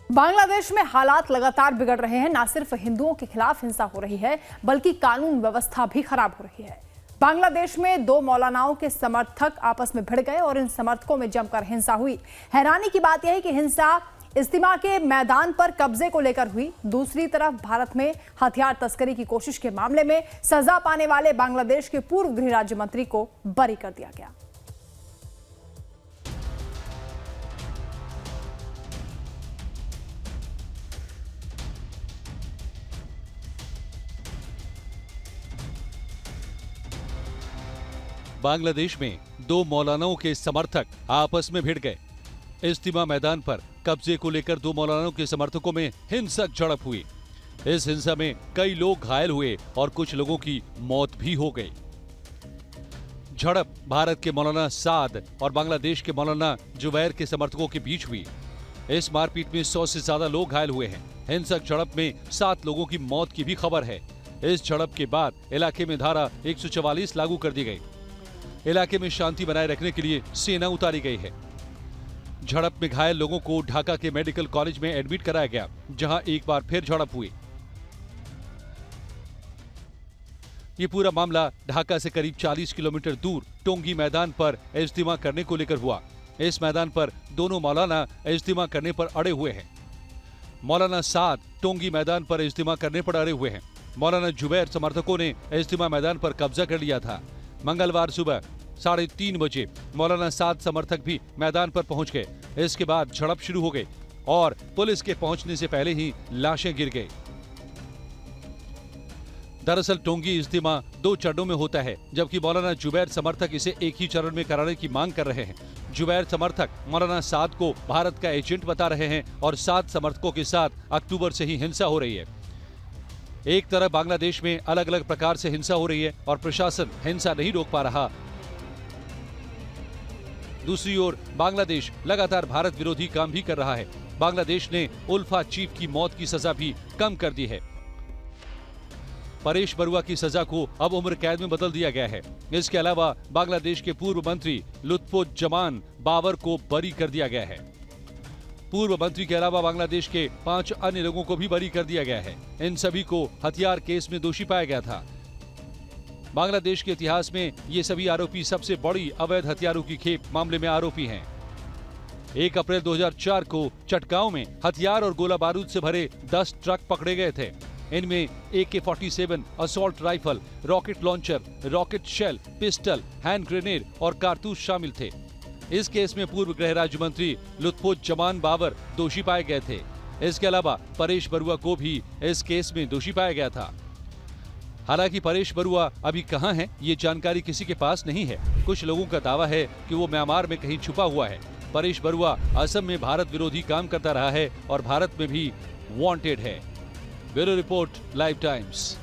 बांग्लादेश में हालात लगातार बिगड़ रहे हैं। न सिर्फ हिंदुओं के खिलाफ हिंसा हो रही है, बल्कि कानून व्यवस्था भी खराब हो रही है। बांग्लादेश में दो मौलानाओं के समर्थक आपस में भिड़ गए और इन समर्थकों में जमकर हिंसा हुई। हैरानी की बात यह है कि हिंसा इज्तिमा के मैदान पर कब्जे को लेकर हुई। दूसरी तरफ भारत में हथियार तस्करी की कोशिश के मामले में सजा पाने वाले बांग्लादेश के पूर्व गृह राज्य मंत्री को बरी कर दिया गया। बांग्लादेश में दो मौलानाओं के समर्थक आपस में भिड़ गए। इज्तिमा मैदान पर कब्जे को लेकर दो मौलानाओं के समर्थकों में हिंसक झड़प हुई। इस हिंसा में कई लोग घायल हुए और कुछ लोगों की मौत भी हो गई। झड़प भारत के मौलाना साद और बांग्लादेश के मौलाना जुबैर के समर्थकों के बीच हुई। इस मारपीट में 100 से ज्यादा लोग घायल हुए हैं। हिंसक झड़प में 7 लोगों की मौत की भी खबर है। इस झड़प के बाद इलाके में धारा 144 लागू कर दी गई। इलाके में शांति बनाए रखने के लिए सेना उतारी गई है। झड़प में घायल लोगों को ढाका के मेडिकल कॉलेज में एडमिट कराया गया, जहां एक बार फिर झड़प हुई। ये पूरा मामला ढाका से करीब 40 किलोमीटर दूर टोंगी मैदान पर इज्तिमा करने को लेकर हुआ। इस मैदान पर दोनों मौलाना इज्तिमा करने पर अड़े हुए हैं। मौलाना साद टोंगी मैदान पर इज्तिमा करने पर अड़े हुए हैं। मौलाना जुबैर समर्थकों ने इज्तिमा मैदान पर कब्जा कर लिया था। मंगलवार सुबह 3:30 बजे मौलाना साद समर्थक भी मैदान पर पहुंच गए। इसके बाद झड़प शुरू हो गई और पुलिस के पहुंचने से पहले ही लाशें गिर गई। दरअसल टोंगी इज्तिमा 2 चरणों में होता है, जबकि मौलाना जुबैर समर्थक इसे एक ही चरण में कराने की मांग कर रहे हैं। जुबैर समर्थक मौलाना साद को भारत का एजेंट बता रहे हैं और साद समर्थकों के साथ अक्टूबर से ही हिंसा हो रही है। एक तरफ बांग्लादेश में अलग अलग प्रकार से हिंसा हो रही है और प्रशासन हिंसा नहीं रोक पा रहा। दूसरी ओर बांग्लादेश लगातार भारत विरोधी काम भी कर रहा है। बांग्लादेश ने उल्फा चीफ की मौत की सजा भी कम कर दी है। परेश बरुआ की सजा को अब उम्र कैद में बदल दिया गया है। इसके अलावा बांग्लादेश के पूर्व मंत्री लुत्फुज्जमान बाबर को बरी कर दिया गया है। पूर्व मंत्री के अलावा बांग्लादेश के 5 अन्य लोगों को भी बरी कर दिया गया है। इन सभी को हथियार केस में दोषी पाया गया था। बांग्लादेश के इतिहास में ये सभी आरोपी सबसे बड़ी अवैध हथियारों की खेप मामले में आरोपी हैं। 1 अप्रैल 2004 को चटगांव में हथियार और गोला बारूद से भरे 10 ट्रक पकड़े गए थे। इनमें AK-47 assault rifle, rocket launcher, rocket shell, pistol, hand grenade और कारतूस शामिल थे। इस केस में पूर्व गृह राज्य मंत्री लुत्फुज्जमान बाबर दोषी पाए गए थे। इसके अलावा परेश बरुआ को भी इस केस में दोषी पाया गया था। हालांकि परेश बरुआ अभी कहां है, ये जानकारी किसी के पास नहीं है। कुछ लोगों का दावा है कि वो म्यांमार में कहीं छुपा हुआ है। परेश बरुआ असम में भारत विरोधी काम करता रहा है और भारत में भी वांटेड है। Bureau report, live times.